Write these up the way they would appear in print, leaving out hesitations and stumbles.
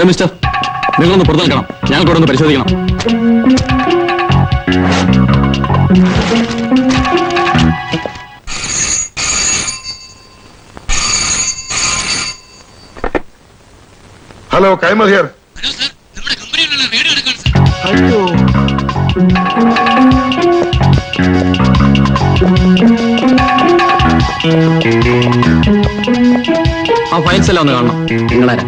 Mister, നിങ്ങളൊന്ന് പുറത്തു നിൽക്കണം. ഞങ്ങൾക്ക് ഇവിടെ ഒന്ന് പരിശോധിക്കണം. Hello, Kaimal here. അയ്യോ, ആ ഫയൽസ് എല്ലാം ഒന്ന് കാണണം. നിങ്ങളാരാ?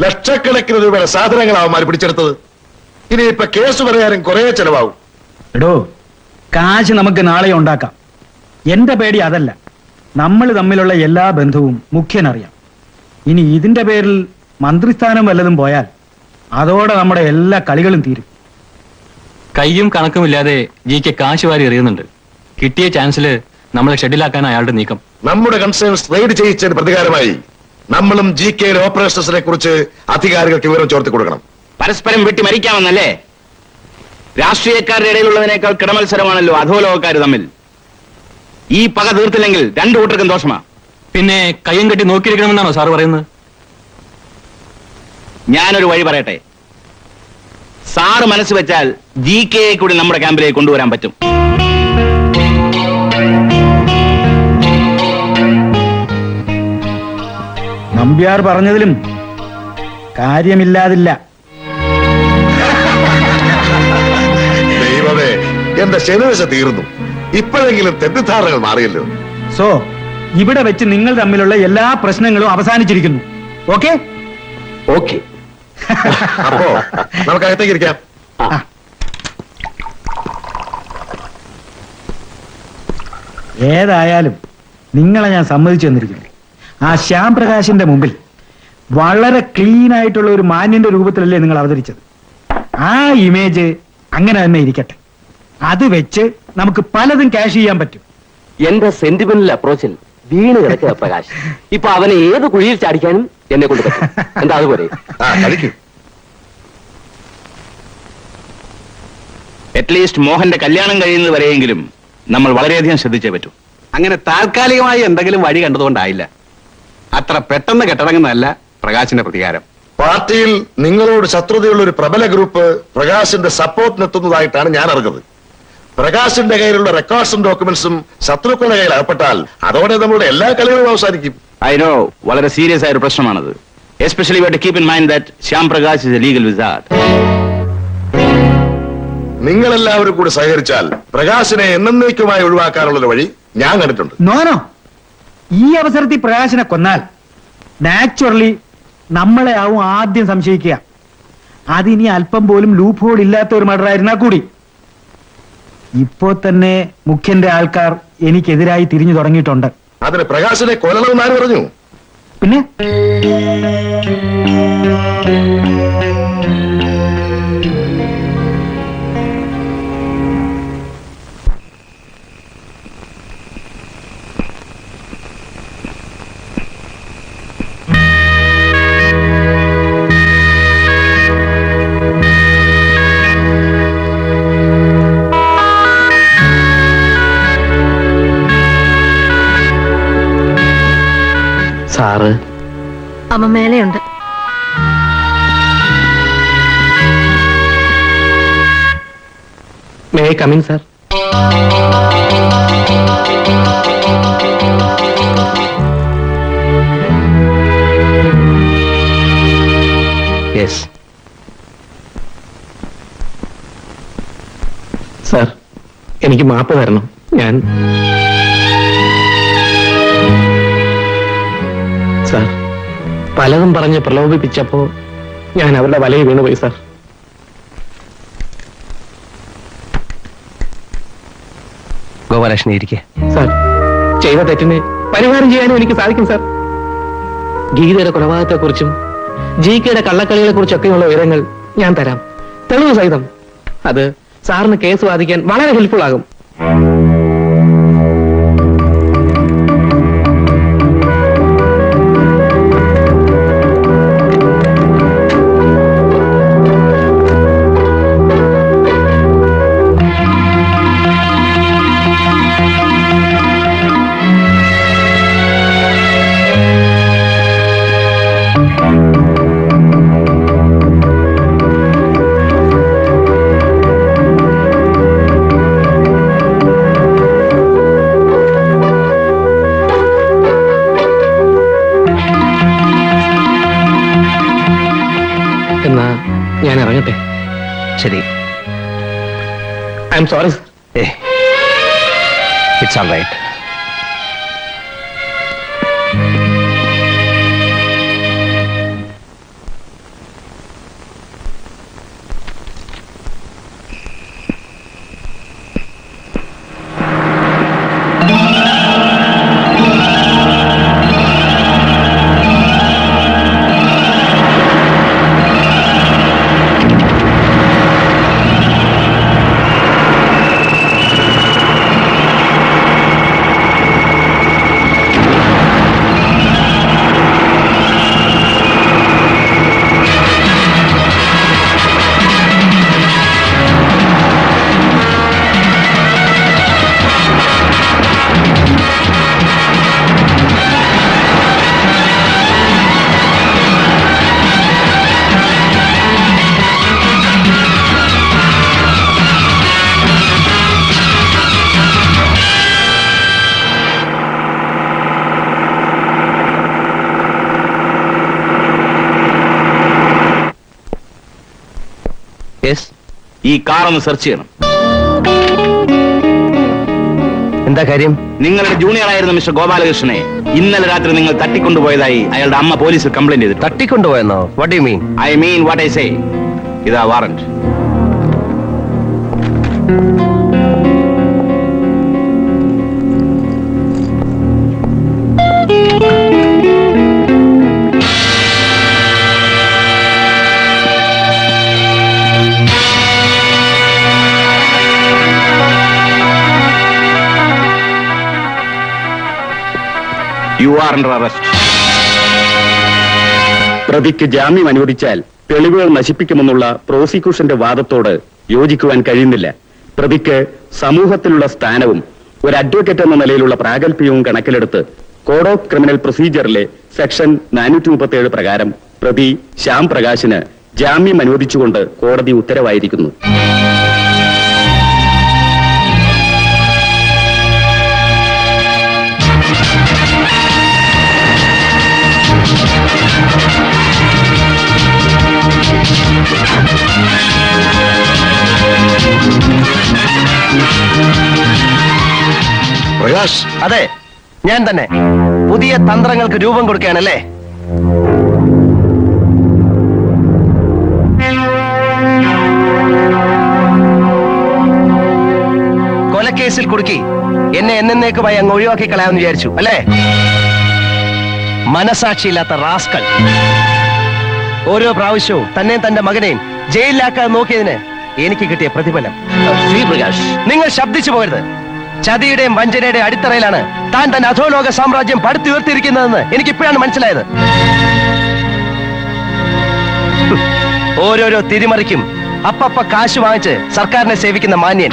ലക്ഷക്കണക്കിന് രൂപയുടെ സാധനങ്ങളാവും അവന്മാർ പിടിച്ചെടുത്തത്. ഇനിയിപ്പൊ കേസ് പറയാനും കുറെ ചെലവാകും. എടോ, കാശ് നമുക്ക് നാളെ ഉണ്ടാക്കാം. എന്റെ പേടി അതല്ല. നമ്മൾ തമ്മിലുള്ള എല്ലാ ബന്ധവും മുഖ്യനറിയാം. ഇനി ഇതിന്റെ പേരിൽ മന്ത്രിസ്ഥാനം വല്ലതും പോയാൽ അതോടെ നമ്മുടെ എല്ലാ കളികളും തീരും. കയ്യും കണക്കുമില്ലാതെ ജിക്ക് കാശ് വാരി എറിയുന്നുണ്ട്. കിട്ടിയ ചാൻസില് നമ്മളെ ഷെഡിലാക്കാൻ അയാളുടെ നീക്കം. നമ്മുടെ കൺസേൺസ് റെയ്ഡ് ചെയ്യിച്ചതിന് പ്രതികാരമായി നമ്മളും ജി കെയിലെ ഓപ്പറേഷൻസിനെ കുറിച്ച് അധികാരികൾക്ക് വിവരം ചോർത്തി കൊടുക്കണം. പരസ്പരം വെട്ടി മരിക്കാമെന്നല്ലേ? രാഷ്ട്രീയക്കാരുടെ ഇടയിലുള്ളതിനേക്കാൾ കിടമത്സരമാണല്ലോ അധോലോകക്കാർ തമ്മിൽ. ഈ പക തീർത്തില്ലെങ്കിൽ രണ്ടു കൂട്ടർക്കും ദോഷമാ. പിന്നെ കയ്യും കെട്ടി നോക്കിയിരിക്കണമെന്നാണോ സാറ് പറയുന്നത്? ഞാനൊരു വഴി പറയട്ടെ. സാറ് മനസ്സ് വെച്ചാൽ ജി കെയെ കൂടി നമ്മുടെ ക്യാമ്പിലേക്ക് കൊണ്ടുവരാൻ പറ്റും. നമ്പ്യാർ പറഞ്ഞതിലും കാര്യമില്ലാതില്ല. ദൈവമേ, എന്റെ ശനിദശ തീർന്നു. ഇപ്പോഴെങ്കിലും തെറ്റിദ്ധാരണകൾ മാറിയല്ലോ. സോ ഇവിടെ വെച്ച് നിങ്ങൾ തമ്മിലുള്ള എല്ലാ പ്രശ്നങ്ങളും അവസാനിച്ചിരിക്കുന്നു. ഓക്കെ? ഓക്കെ. അപ്പോ നമുക്ക് അകത്തേക്ക് ഇരിക്കാം. ഏതായാലും നിങ്ങളെ ഞാൻ സമ്മതിച്ചു തന്നിരിക്കുന്നു. ആ ശ്യാം പ്രകാശിന്റെ മുമ്പിൽ വളരെ ക്ലീൻ ആയിട്ടുള്ള ഒരു മാന്യന്റെ രൂപത്തിലല്ലേ നിങ്ങൾ അവതരിച്ചത്. ആ ഇമേജ് അങ്ങനെ തന്നെ ഇരിക്കട്ടെ. അത് വെച്ച് നമുക്ക് പലതും ക്യാഷ് ചെയ്യാൻ പറ്റും. എന്റെ സെന്റിമെന്റൽ അപ്രോച്ചിൽ വീണ് കിടക്കുക പ്രകാശ്. ഇപ്പൊ അവനെ ഏത് കുഴിയിൽ ചാടിക്കാനും എന്നെ കൊണ്ട് പറ്റും. എന്താ അതുപോലെ? അറ്റ്ലീസ്റ്റ് മോഹന്റെ കല്യാണം കഴിയുന്നത് വരെയെങ്കിലും നമ്മൾ വളരെയധികം ശ്രദ്ധിച്ചേ പറ്റൂ. അങ്ങനെ താൽക്കാലികമായി എന്തെങ്കിലും വഴി കണ്ടതുകൊണ്ടായില്ല. അത്ര പെട്ടെന്ന് കെട്ടടങ്ങുന്നതല്ല പ്രകാശിന്റെ പ്രതികാരം. പാർട്ടിയിൽ നിങ്ങളോട് ശത്രുതയുള്ള ഒരു പ്രബല ഗ്രൂപ്പ് പ്രകാശിന്റെ സപ്പോർട്ടിനെത്തുന്നതായിട്ടാണ് ഞാൻ അറിഞ്ഞത്. പ്രകാശിന്റെ കയ്യിലുള്ള റെക്കോർഡ്സും ഡോക്യുമെന്റ്സും ശത്രുക്കളുടെ കയ്യിൽ അകപ്പെട്ടാൽ അതോടെ നമ്മളുടെ എല്ലാ കളികളും അവസാനിക്കും. ഐ നോ, വളരെ സീരിയസ് ആയ ഒരു പ്രശ്നമാണത്. Especially we have to keep in mind that Shyam Prakash is a legal wizard. നിങ്ങളെല്ലാവരും കൂടി സഹകരിച്ചാൽ പ്രകാശിനെ എന്നേക്കുമായി ഒഴിവാക്കാനുള്ളൊരു വഴി ഞാൻ കണ്ടിട്ടുണ്ട്. നോനോ, ഈ അവസരത്തിൽ പ്രകാശിനെ കൊന്നാൽ നാച്ചുറലി നമ്മളെ ആവും ആദ്യം സംശയിക്കുക. അതിനി അല്പം പോലും ലൂപ്പ് ഹോൾ ഇല്ലാത്ത ഒരു മർഡർ ആയിരുന്നാൽ കൂടി. ഇപ്പോ തന്നെ മുഖ്യന്റെ ആൾക്കാർ എനിക്കെതിരായി തിരിഞ്ഞു തുടങ്ങിയിട്ടുണ്ട്. അതിന് പ്രകാശിനെ കൊല്ലണമെന്ന് ആര് പറഞ്ഞു? പിന്നെ സാറ് അമ്മ മേലെയുണ്ട്. May I come in sir? Yes sir, എനിക്ക് മാപ്പ് തരണം. ഞാൻ സാർ പലതും പറഞ്ഞ് പ്രലോഭിപ്പിച്ചപ്പോ ഞാൻ അവരുടെ വലയിൽ വീണുപോയി സാർ. ഗോപാലകൃഷ്ണൻ ഇരിക്കെ. സാർ, ചെയ്ത തെറ്റിന് പരിഹാരം ചെയ്യാനും എനിക്ക് സാധിക്കും സാർ. ഗീതയുടെ കൊലപാതകത്തെക്കുറിച്ചും ജികെയുടെ കള്ളക്കളികളെ കുറിച്ചൊക്കെയുള്ള വിവരങ്ങൾ ഞാൻ തരാം, തെളിവ് സഹിതം. അത് സാറിന് കേസ് വാദിക്കാൻ വളരെ ഹെൽപ്ഫുൾ ആകും. എന്നാ ഞാൻ ഇറങ്ങട്ടെ. ശരി. I am sorry. It's all right. ഈ കാർ ഒന്ന് സെർച്ച് ചെയ്യണം. എന്താ കാര്യം? നിങ്ങളുടെ ജൂനിയർ ആയിരുന്ന മിസ്റ്റർ ഗോപാലകൃഷ്ണനെ ഇന്നലെ രാത്രി നിങ്ങൾ തട്ടിക്കൊണ്ടുപോയതായി അയാളുടെ അമ്മ പോലീസിൽ കംപ്ലൈന്റ് ചെയ്തു. തട്ടിക്കൊണ്ടുപോയെന്നോ? What do you mean? I mean what I say. ഇതാ warrant. You are under arrest. പ്രതിക്ക് ജാമ്യം അനുവദിച്ചാൽ തെളിവുകൾ നശിപ്പിക്കുമെന്നുള്ള പ്രോസിക്യൂഷന്റെ വാദത്തോട് യോജിക്കുവാൻ കഴിയുന്നില്ല. പ്രതിക്ക് സമൂഹത്തിലുള്ള സ്ഥാനവും ഒരു അഡ്വക്കേറ്റ് എന്ന നിലയിലുള്ള പ്രാഗൽഭ്യവും കണക്കിലെടുത്ത് കോഡ് ഓഫ് ക്രിമിനൽ പ്രൊസീജിയറിലെ സെക്ഷൻ 437 പ്രകാരം പ്രതി ശ്യാം പ്രകാശിന് ജാമ്യം അനുവദിച്ചുകൊണ്ട് കോടതി ഉത്തരവായിരിക്കുന്നു. പ്രകാശ്, അതെ, ഞാൻ തന്നെ. പുതിയ തന്ത്രങ്ങൾക്ക് രൂപം കൊടുക്കുകയാണല്ലേ? കൊലക്കേസിൽ കുടുക്കി എന്നെ എന്നേക്കുമായി അങ്ങ് ഒഴിവാക്കി കളയാമെന്ന് വിചാരിച്ചു അല്ലേ? മനസാക്ഷിയില്ലാത്ത റാസ്കൾ. ഓരോ പ്രാവശ്യവും തന്നെ തന്റെ മകനെയും ജയിലിലാക്കാൻ നോക്കിയതിന് എനിക്ക് കിട്ടിയ പ്രതിഫലം. നിങ്ങൾ ശബ്ദിച്ചു പോകരുത്. ചതിയുടെയും വഞ്ചനയുടെയും അടിത്തറയിലാണ് താൻ തന്റെ അധോലോക സാമ്രാജ്യം പടുത്തുയർത്തിയിരിക്കുന്നതെന്ന് എനിക്കിപ്പോഴാണ് മനസ്സിലായത്. ഓരോരോ തിരിമറിക്കും അപ്പപ്പ കാശ് വാങ്ങിച്ച് സർക്കാരിനെ സേവിക്കുന്ന മാന്യൻ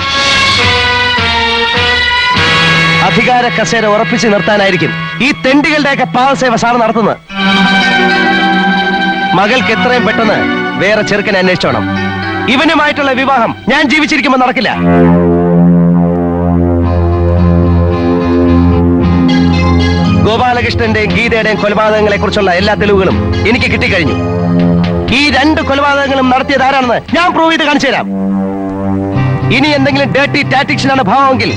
അധികാര കസേര ഉറപ്പിച്ചു നിർത്താനായിരിക്കും ഈ തെണ്ടികളുടെയൊക്കെ പാവസേവ സാർ നടത്തുന്നത്. മകൾക്ക് എത്രയും പെട്ടെന്ന് വേറെ ചെറുക്കനെ അന്വേഷിച്ചോണം. ഇവനുമായിട്ടുള്ള വിവാഹം ഞാൻ ജീവിച്ചിരിക്കുമ്പോൾ നടക്കില്ല. ഗോപാലകൃഷ്ണന്റെയും ഗീതയുടെയും കൊലപാതകങ്ങളെ കുറിച്ചുള്ള എല്ലാ തെളിവുകളും എനിക്ക് കിട്ടിക്കഴിഞ്ഞു. ഈ 2 കൊലപാതകങ്ങളും നടത്തിയത് ആരാണെന്ന് ഞാൻ പ്രൂവ് ചെയ്ത് കാണിച്ചു തരാം. ഇനി എന്തെങ്കിലും ഡേർട്ടി ടാറ്റിക്സിനാണ് ഭാവമെങ്കിൽ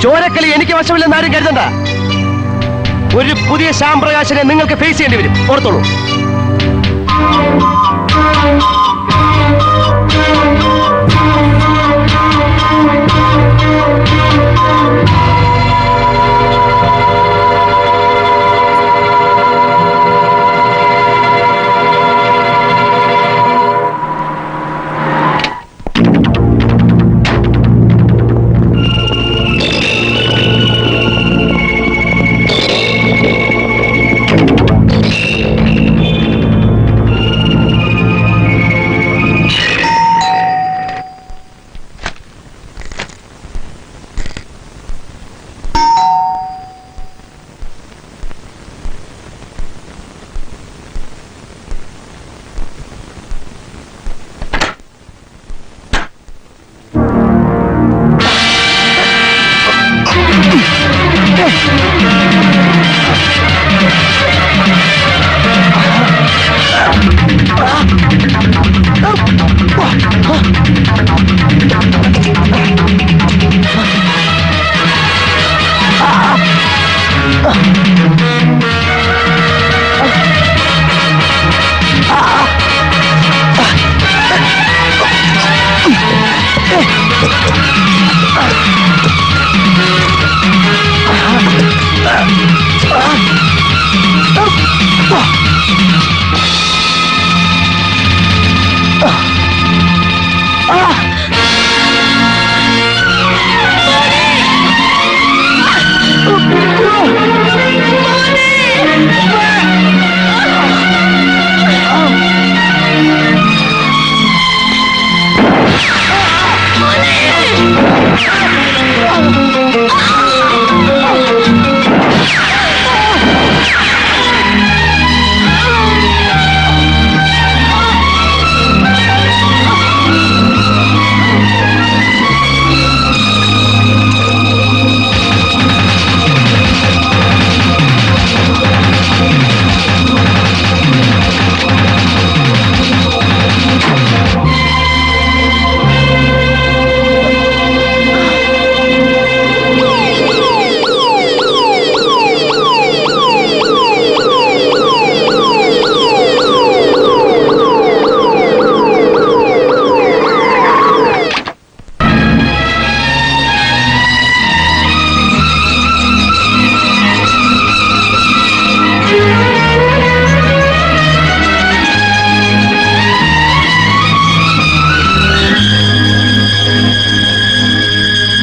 ചോരക്കളി എനിക്ക് വശമില്ലെന്ന് ആരും കരുതണ്ട. ഒരു പുതിയ ശ്യാം പ്രകാശിനെ നിങ്ങൾക്ക് ഫേസ് ചെയ്യേണ്ടി വരും. ഓർത്തോളൂ.